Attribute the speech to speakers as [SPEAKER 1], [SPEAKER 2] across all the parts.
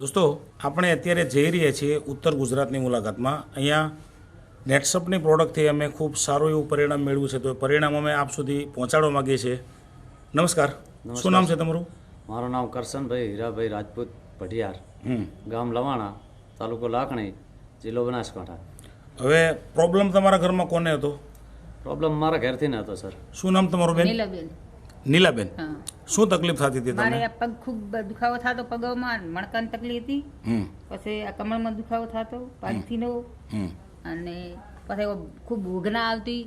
[SPEAKER 1] દોસ્તો આપણે અત્યારે જઈ રહ્યા છીએ ઉત્તર ગુજરાતની મુલાકાતમાં. અહીંયા નેટસપની પ્રોડક્ટથી અમે ખૂબ સારું એવું પરિણામ મેળવ્યું છે, તો એ પરિણામ અમે આપ સુધી પહોંચાડવા માગીએ છીએ. નમસ્કાર, શું નામ છે તમારું?
[SPEAKER 2] મારું નામ કરશનભાઈ હીરાભાઈ રાજપૂત ભટિયાર, ગામ લવાણા, તાલુકો લાખણી, જિલ્લો બનાસકાંઠા.
[SPEAKER 1] હવે પ્રોબ્લેમ તમારા ઘરમાં કોને હતો?
[SPEAKER 2] પ્રોબ્લેમ મારા ઘરથી ન હતો સર.
[SPEAKER 1] શું નામ તમારું બેન?
[SPEAKER 3] નીલાબેન.
[SPEAKER 1] નીલાબેન,
[SPEAKER 3] હા.
[SPEAKER 1] શું તકલીફ થતી હતી
[SPEAKER 3] મારે
[SPEAKER 1] તમને?
[SPEAKER 3] આ પગ ખૂબ દુખાવો થતો, પગમાં મણકાની તકલીફ હતી,
[SPEAKER 1] હમ
[SPEAKER 3] પછી આ કમરમાં દુખાવો થતો પાછીનો,
[SPEAKER 1] હમ
[SPEAKER 3] અને પછી ખૂબ ઉઘના આવતી,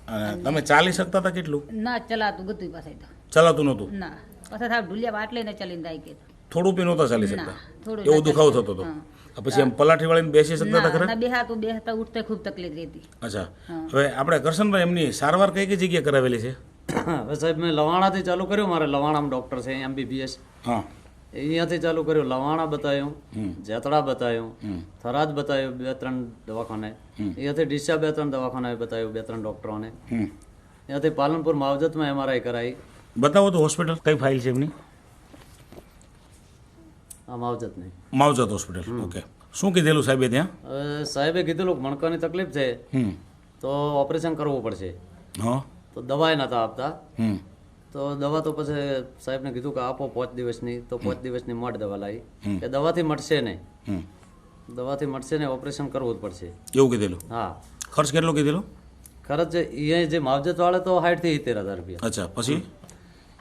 [SPEAKER 1] અને તમે ચાલી શકતા હતા કેટલું?
[SPEAKER 3] ના ચલાતું ગતું પાસે તો
[SPEAKER 1] ચલાતું નહોતું?
[SPEAKER 3] ના, પછી થાવ ઢુલિયા બાટલે ને ચલીને જાય કે
[SPEAKER 1] થોડું બી નહોતા ચાલી
[SPEAKER 3] ના,
[SPEAKER 1] શકતા?
[SPEAKER 3] થોડું
[SPEAKER 1] એવો
[SPEAKER 3] ના
[SPEAKER 1] દુખાવો
[SPEAKER 3] ચાલી
[SPEAKER 1] થતો હતો?
[SPEAKER 3] હા.
[SPEAKER 1] પછી એમ પલાઠી વાળીને બેસી શકતા હતા ખરા?
[SPEAKER 3] ના બેહાતા ઉઠતા ખૂબ તકલીફ રહેતી.
[SPEAKER 1] અચ્છા,
[SPEAKER 3] હા.
[SPEAKER 1] હવે આપણે કરશનભાઈ એમની સારવાર કઈ કઈ જગ્યાએ કરાવેલી છે?
[SPEAKER 2] હવે સાહેબ મેં લવાણાથી ચાલુ કર્યું. મારે લવાણામાં ડૉક્ટર છે MBBS,
[SPEAKER 1] હા
[SPEAKER 2] અહીંયાથી ચાલુ કર્યું. લવાણા બતાવ્યું, જેતડા બતાવ્યું, થરાદ બતાવ્યું 2-3 દવાખાને, અહીંયાથી ડીસા 2-3 દવાખાને બતાવ્યું, 2-3 ડૉક્ટરોને.
[SPEAKER 1] હમ
[SPEAKER 2] અહીંયાથી પાલનપુર માવજતમાં MRI કરાવી.
[SPEAKER 1] બતાવો તો હોસ્પિટલ કઈ ફાઇલ છે એમની?
[SPEAKER 2] આ માવજત નહીં.
[SPEAKER 1] માવજત હોસ્પિટલ. ઓકે, શું કીધેલું સાહેબે ત્યાં?
[SPEAKER 2] હવે સાહેબે કીધેલું કે મણકાની તકલીફ છે
[SPEAKER 1] હમ
[SPEAKER 2] તો ઓપરેશન કરવું પડશે.
[SPEAKER 1] હા
[SPEAKER 2] તો દવાએ નહોતા આપતા.
[SPEAKER 1] હમ
[SPEAKER 2] તો દવા તો પછી સાહેબને કીધું કે આપો 5 દિવસની. તો 5 દિવસની મોટ દવા લાવી કે દવાથી મટશે નહીં,
[SPEAKER 1] હમ
[SPEAKER 2] દવાથી મટશે ને ઓપરેશન કરવું જ પડશે.
[SPEAKER 1] એવું કીધેલું?
[SPEAKER 2] હા,
[SPEAKER 1] ખર્ચ કેટલો કીધેલો?
[SPEAKER 2] ખરચ એ જે માવજત વાળે તો 60 થી 70 હજાર રૂપિયા.
[SPEAKER 1] અચ્છા, પછી?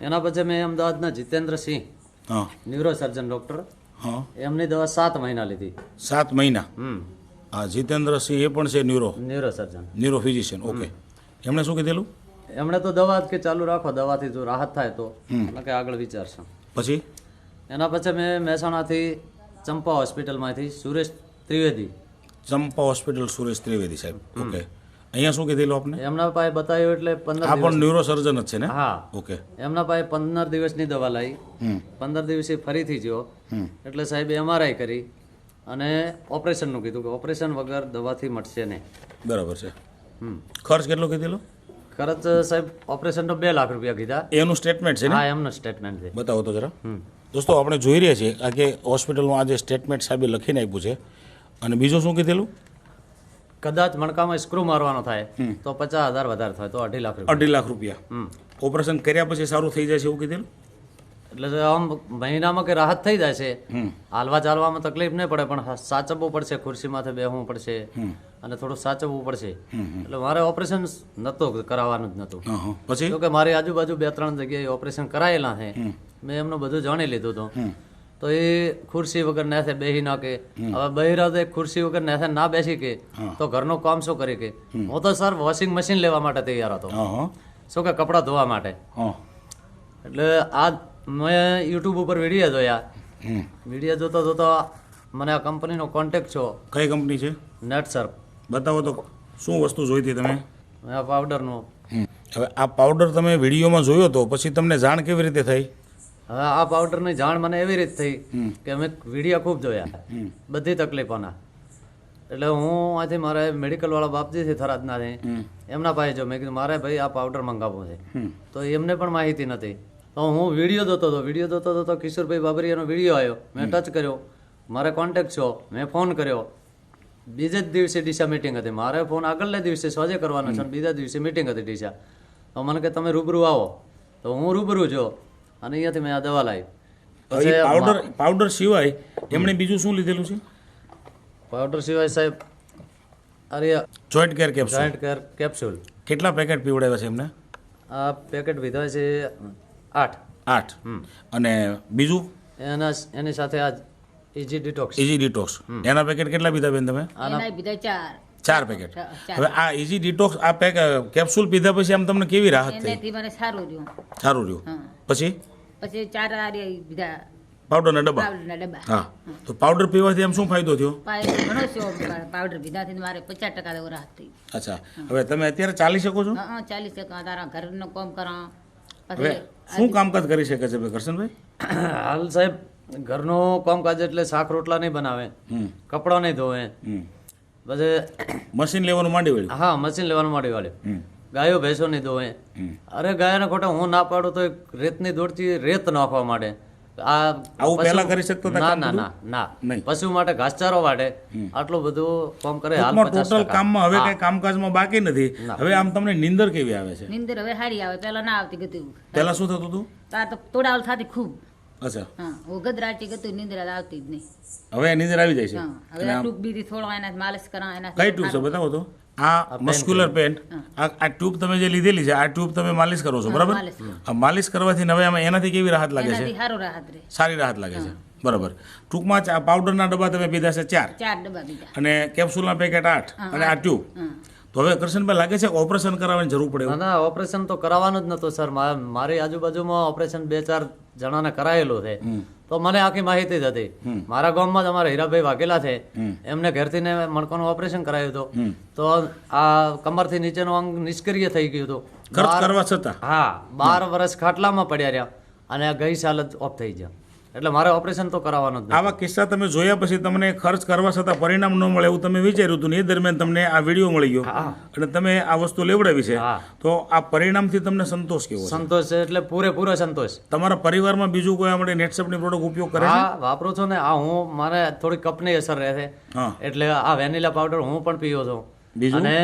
[SPEAKER 2] એના પછી મેં અમદાવાદના જીતેન્દ્રસિંહ
[SPEAKER 1] હા
[SPEAKER 2] ન્યુરો સર્જન ડૉક્ટર,
[SPEAKER 1] હા
[SPEAKER 2] એમની દવા 7 મહિના લીધી.
[SPEAKER 1] 7 મહિના? હા, જીતેન્દ્રસિંહ એ પણ છે
[SPEAKER 2] neuro surgeon,
[SPEAKER 1] neuro physician. Okay, એમણે શું કીધેલું?
[SPEAKER 2] એમણે તો દવા જ કે ચાલુ રાખો, દવાથી જો રાહત થાય તો કે આગળ વિચારશું.
[SPEAKER 1] પછી?
[SPEAKER 2] એના પછી મેં મહેસાણાથી ચંપા હોસ્પિટલમાંથી સુરેશ ત્રિવેદી,
[SPEAKER 1] ચંપા હોસ્પિટલ સુરેશ ત્રિવેદી સાહેબ. ઓકે, અહીંયા શું કીધેલું આપને?
[SPEAKER 2] એમના પાસે બતાવ્યું એટલે 15
[SPEAKER 1] આ પણ ન્યુરો સર્જન જ છે ને?
[SPEAKER 2] હા,
[SPEAKER 1] ઓકે.
[SPEAKER 2] એમના પાસે 15 દિવસની દવા લાવી.
[SPEAKER 1] હમ
[SPEAKER 2] 15 દિવસે ફરીથી ગયો એટલે સાહેબે MRI કરી અને ઓપરેશનનું કીધું કે ઓપરેશન વગર દવાથી મટશે નહીં.
[SPEAKER 1] બરાબર છે. ખર્ચ કેટલો કીધેલો?
[SPEAKER 2] ખર્ચ સાહેબ ઓપરેશનનો 2 લાખ રૂપિયા કીધા.
[SPEAKER 1] એનું સ્ટેટમેન્ટ છે ને?
[SPEAKER 2] હા, એમનું સ્ટેટમેન્ટ છે.
[SPEAKER 1] બતાવો તો જરા. દોસ્તો આપણે જોઈ રહ્યા છીએ આ કે હોસ્પિટલનું આ જે સ્ટેટમેન્ટ સાહેબે લખીને આપ્યું છે. અને બીજું શું કીધેલું?
[SPEAKER 2] કદાચ મણકામાં સ્ક્રૂ મારવાનો થાય તો 50,000 વધારે થાય તો 2.5 લાખ રૂપિયા.
[SPEAKER 1] 2.5 લાખ રૂપિયા. ઓપરેશન કર્યા પછી સારું થઈ જાય છે એવું કીધેલું?
[SPEAKER 2] એટલે આમ મહિનામાં કે રાહત થઈ જાય છે. હાલવા ચાલવામાં તકલીફ નહીં પડે, પણ સાચવવું પડશે, ખુરશીમાંથી બેસવું પડશે અને થોડું સાચવવું પડશે. એટલે મારે ઓપરેશન નહોતું કરાવવાનું જ નહોતું.
[SPEAKER 1] હા હા, પછી?
[SPEAKER 2] જો કે મારી આજુબાજુ 2-3 જગ્યાએ ઓપરેશન કરાયેલા છે, મેં એમનું બધું જાણી લીધું હતું. તો એ ખુરશી વગર નાથે બેસી ના કે, હવે બહેરા તો ખુરશી વગર નાથે ના બેસી કે તો ઘરનું કામ શું કરી કે? હું તો સર વોશિંગ મશીન લેવા માટે તૈયાર હતો,
[SPEAKER 1] હા હા
[SPEAKER 2] શું કે કપડાં ધોવા માટે.
[SPEAKER 1] હા.
[SPEAKER 2] એટલે આ મેં યુટ્યુબ ઉપર વિડીયો જોયા. વિડીયો જોતા જોતા મને આ કંપનીનો કોન્ટેક્ટ છો.
[SPEAKER 1] કઈ કંપની છે?
[SPEAKER 2] નેટસર્ફ.
[SPEAKER 1] બતાવો તો શું વસ્તુ જોઈતી તમે?
[SPEAKER 2] આ પાવડરનું.
[SPEAKER 1] હવે આ પાવડર તમે વિડીયોમાં જોયો તો પછી તમને જાણ કેવી રીતે થઈ?
[SPEAKER 2] હવે આ પાવડરની જાણ મને એવી રીતે થઈ કે મેં વિડીયો ખૂબ જોયા બધી તકલીફોના. એટલે હું આથી મારે મેડિકલવાળા બાપજી છે થરાદના છે, એમના પાસે જો મેં કીધું મારે ભાઈ આ પાવડર મંગાવવું છે. તો એમને પણ માહિતી નથી. તો હું વિડીયો જોતો હતો કિશોરભાઈ બાબરિયાનો વિડીયો આવ્યો, મેં ટચ કર્યો, મારે કોન્ટેક્ટ છો, મેં ફોન કર્યો. બીજે જ દિવસે ડીસા મિટિંગ હતી. મારે ફોન આગળના દિવસે સોજે કરવાનો છે, બીજા દિવસે મિટિંગ હતી ડીસા. તો મને કે તમે રૂબરૂ આવો. તો હું રૂબરૂ જો અને અહીંયાથી મેં આ દવા લાવી.
[SPEAKER 1] પાવડર સિવાય એમણે બીજું શું લીધેલું છે?
[SPEAKER 2] પાવડર સિવાય સાહેબ અરે
[SPEAKER 1] joint care capsule.
[SPEAKER 2] Joint care capsule.
[SPEAKER 1] કેટલા પેકેટ પીવડાવ્યા છે એમને?
[SPEAKER 2] આ પેકેટ વિધાય છે 8.
[SPEAKER 1] 8. અને બીજું?
[SPEAKER 2] એની સાથે આ ઇઝી ડિટોક્સ.
[SPEAKER 1] ઇઝી ડિટોક્સ એના પેકેટ કેટલા પીધા બેન તમે?
[SPEAKER 3] એના બીજા 4
[SPEAKER 1] 4 પેકેટ. હવે આ ઇઝી ડિટોક્સ આ કેપ્સ્યુલ પીધા પછી આમ તમને કેવી રાહત થઈ?
[SPEAKER 3] એનાથી મને સારું રહ્યું.
[SPEAKER 1] સારું રહ્યું.
[SPEAKER 3] હા.
[SPEAKER 1] પછી
[SPEAKER 3] 4 આ બીજા
[SPEAKER 1] પાવડરના ડબ્બા.
[SPEAKER 3] પાવડરના ડબ્બા.
[SPEAKER 1] હા, તો પાવડર પીવાથી આમ શું ફાયદો થયો?
[SPEAKER 3] ઘણો છે પાવડર પીધાથી મારે 50% જેવો રાહત થઈ.
[SPEAKER 1] અચ્છા, હવે તમે અત્યારે ચાલી શકો છો?
[SPEAKER 3] હા, 40 ટકા તારા ઘરનું કામ કરો.
[SPEAKER 1] હવે શું કામકાજ કરી શકે છે ભાઈ કરશનભાઈ?
[SPEAKER 2] હાલ સાહેબ ઘરનું કામકાજ એટલે શાક રોટલા નહીં બનાવે, કપડાં નહીં ધોવે, પછી
[SPEAKER 1] મશીન લેવાનું માંડી વળ્યું.
[SPEAKER 2] હા, મશીન લેવાનું માંડી વાળ્યું. ગાયો ભેંસો નહીં ધોવે. અરે ગાયના ખોટા હું ના પાડું તો રેતની દોડથી રેત નાખવા માંડે. આ
[SPEAKER 1] આવું
[SPEAKER 2] પશુ-
[SPEAKER 1] પહેલા કરી શકતા હતા
[SPEAKER 2] ના
[SPEAKER 1] કામ
[SPEAKER 2] ના
[SPEAKER 1] બધું?
[SPEAKER 2] ના ના
[SPEAKER 1] નહીં.
[SPEAKER 2] પશુ માટે ઘાસચારો વાટે આટલું બધું કામ કરે હાલ
[SPEAKER 1] ટૂંકમાં
[SPEAKER 2] 50%.
[SPEAKER 1] ટોટલ કામમાં હવે
[SPEAKER 2] હા.
[SPEAKER 1] કઈ કામકાજમાં બાકી નથી.
[SPEAKER 2] ના.
[SPEAKER 1] હવે આમ તમને નીંદર કેવી આવે છે?
[SPEAKER 3] નીંદર હવે હારી આવે પેલા ના આવતી ગતું
[SPEAKER 1] પહેલા શું થતું હતું?
[SPEAKER 3] તાર તો તોડાવલ થતી ખૂબ
[SPEAKER 1] અચ્છા,
[SPEAKER 3] હા હું ગદરાટી ગતું નીંદર આવતી જ નહીં
[SPEAKER 1] હવે નીંદર આવી જાય છે.
[SPEAKER 3] હા હવે આ ટૂંક બીજી થોડો એના માલિશ કરા એના
[SPEAKER 1] કઈ ટ્યુબ છે બતાવો તો. આ મસ્ક્યુલર પેન, આ ટ્યુબ તમે જે લીધેલી છે, આ ટ્યુબ તમે માલિશ કરો છો, બરાબર?
[SPEAKER 3] માલિશ કરું.
[SPEAKER 1] આ માલિશ કરવાથી હવે આમાં એનાથી કેવી રાહત લાગે છે?
[SPEAKER 3] એનાથી સારો રાહત રહે
[SPEAKER 1] સારી રાહત લાગે છે, બરાબર. ટૂંકમાં આ પાવડરના ડબ્બા તમે પીધા છે 4
[SPEAKER 3] 4 ડબ્બા બીજા
[SPEAKER 1] અને કેપ્સ્યુલના પેકેટ 8 અને આ ટ્યુબ.
[SPEAKER 3] હા
[SPEAKER 1] તો હવે કરશનભાઈ લાગે છે ઓપરેશન કરાવવાની જરૂર પડે
[SPEAKER 2] ના
[SPEAKER 1] એવું?
[SPEAKER 2] ના ઓપરેશન તો કરાવવાનું જ નતું સર મારી આજુબાજુમાં ઓપરેશન 2-4 જણાને કરાયેલું છે તો મને આખી માહિતી જ હતી. મારા ગામમાં જ અમારા હીરાભાઈ વાઘેલા છે, એમને ઘરથી ને મણકાનું ઓપરેશન કરાયું હતું તો આ કમરથી નીચેનું અંગ નિષ્ક્રિય થઈ ગયું હતું.
[SPEAKER 1] ખર્ચ કરવા છતાં
[SPEAKER 2] હા 12 વર્ષ ખાટલામાં પડ્યા રહ્યા અને આ ગઈ સાલ જ ઓફ થઈ ગયા. એટલે મારે ઓપરેશન તો કરાવવાનું જ નથી.
[SPEAKER 1] આવા કિસ્સા તમે જોયા પછી તમને ખર્ચ કરવા છતાં પરિણામ ન મળે એવું તમે વિચાર્યું હતું ને એ દરમિયાન તમને આ વિડીયો મળી ગયો અને તમે આ વસ્તુ લેવડાવી છે,
[SPEAKER 2] હા.
[SPEAKER 1] તો આ પરિણામથી તમને સંતોષ કેવો છે?
[SPEAKER 2] સંતોષ છે એટલે પૂરેપૂરો સંતોષ.
[SPEAKER 1] તમારા પરિવારમાં બીજું કોઈ આપણે નેટસપની પ્રોડક્ટ ઉપયોગ કરે છે?
[SPEAKER 2] હા વાપરું છું ને. આ હું મારે થોડી કપની અસર રહે છે
[SPEAKER 1] હા.
[SPEAKER 2] એટલે આ વેનીલા પાવડર હું પણ પીવો છું.
[SPEAKER 1] બીજું?
[SPEAKER 2] અને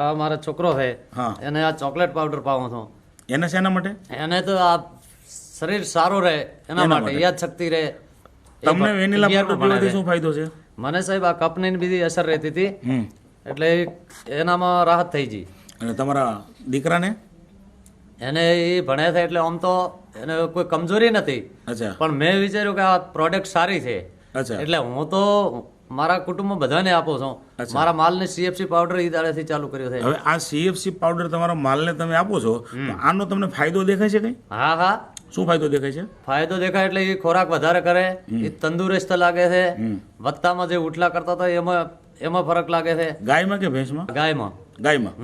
[SPEAKER 2] આ મારો છોકરો છે
[SPEAKER 1] હા.
[SPEAKER 2] એને આ ચોકલેટ પાવડર પાવું છું.
[SPEAKER 1] એને શેના માટે?
[SPEAKER 2] એને તો આ શરીર સારું રહે એના માટે, યાદ શક્તિ રહે. એ
[SPEAKER 1] તમને વેનીલા
[SPEAKER 2] 11
[SPEAKER 1] પાવડર
[SPEAKER 2] ભણે
[SPEAKER 1] પીવાથી
[SPEAKER 2] છે.
[SPEAKER 1] શું ફાયદો છે?
[SPEAKER 2] મને સાહેબ આ કપની ને બીજી અસર રહેતી હતી
[SPEAKER 1] હમ.
[SPEAKER 2] એટલે એનામાં રાહત થઈ ગઈ.
[SPEAKER 1] અને તમારા દીકરાને?
[SPEAKER 2] એને એ ભણ્યા છે એટલે આમ તો એને કોઈ કમજોરી નથી
[SPEAKER 1] અચ્છા,
[SPEAKER 2] પણ મેં વિચાર્યું કે આ પ્રોડક્ટ સારી છે
[SPEAKER 1] અચ્છા.
[SPEAKER 2] એટલે હું તો મારા કુટુંબમાં બધાને આપું છું. મારા માલને CFC પાવડર ઈ દાડેથી ચાલુ કર્યો છે.
[SPEAKER 1] હવે આ CFC પાવડર તમારા માલને તમે આપો છો તો આનો તમને ફાયદો દેખાય છે કઈ?
[SPEAKER 2] હા હા
[SPEAKER 1] શું ફાયદો દેખાય છે?
[SPEAKER 2] ફાયદો દેખાય એટલે એ ખોરાક વધારે કરે, એ તંદુરસ્ત લાગે છે. વત્તામાં જે ઉઠલા કરતા હતા એમાં ફરક લાગે છે.
[SPEAKER 1] ગાયમાં કે ભેંસમાં?
[SPEAKER 2] ગાયમાં
[SPEAKER 1] ગાયમાં.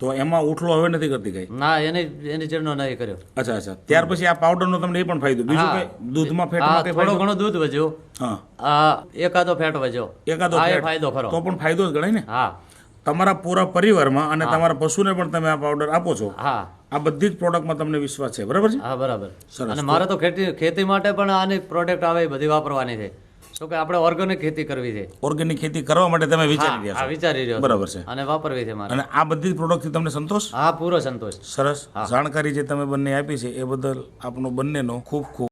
[SPEAKER 1] તો એમાં ઉઠલો હવે નથી કરતી ગાય?
[SPEAKER 2] ના એની ચીડનો નહીં કર્યો.
[SPEAKER 1] અચ્છા, અચ્છા. ત્યાર પછી આ પાવડરનો તમને એ પણ ફાયદો બીજું
[SPEAKER 2] હા.
[SPEAKER 1] કઈ દૂધમાં
[SPEAKER 2] આ
[SPEAKER 1] ફેટમાં કઈ
[SPEAKER 2] થોડું
[SPEAKER 1] ફાયદો?
[SPEAKER 2] ઘણું દૂધ વધ્યું,
[SPEAKER 1] હા,
[SPEAKER 2] આ એકાદો ફેટ વધ્યો,
[SPEAKER 1] એકાદો
[SPEAKER 2] આ એ
[SPEAKER 1] ફેટ.
[SPEAKER 2] ફાયદો ખરો.
[SPEAKER 1] તો પણ ફાયદો જ ગણાય ને.
[SPEAKER 2] હા
[SPEAKER 1] તમારા પૂરા પરિવારમાં અને તમારા પશુને પણ તમે આ પાવડર આપો છો.
[SPEAKER 2] હા
[SPEAKER 1] આ બધી જ પ્રોડક્ટમાં તમને વિશ્વાસ છે, બરાબર છે?
[SPEAKER 2] હા બરાબર.
[SPEAKER 1] સરસ.
[SPEAKER 2] અને મારે તો ખેતી માટે પણ આની પ્રોડક્ટ આવે એ બધી વાપરવાની છે. શું કે આપણે ઓર્ગેનિક ખેતી કરવી છે.
[SPEAKER 1] ઓર્ગેનિક ખેતી કરવા માટે તમે વિચારી રહ્યા
[SPEAKER 2] હા
[SPEAKER 1] છો,
[SPEAKER 2] વિચારી રહ્યો છું.
[SPEAKER 1] બરાબર છે.
[SPEAKER 2] અને વાપરવી છે મારે.
[SPEAKER 1] અને આ બધી જ પ્રોડક્ટથી તમને સંતોષ?
[SPEAKER 2] હા પૂરો સંતોષ.
[SPEAKER 1] સરસ. જાણકારી જે તમે બંને આપી છે એ બદલ આપનો બંનેનો ખૂબ ખૂબ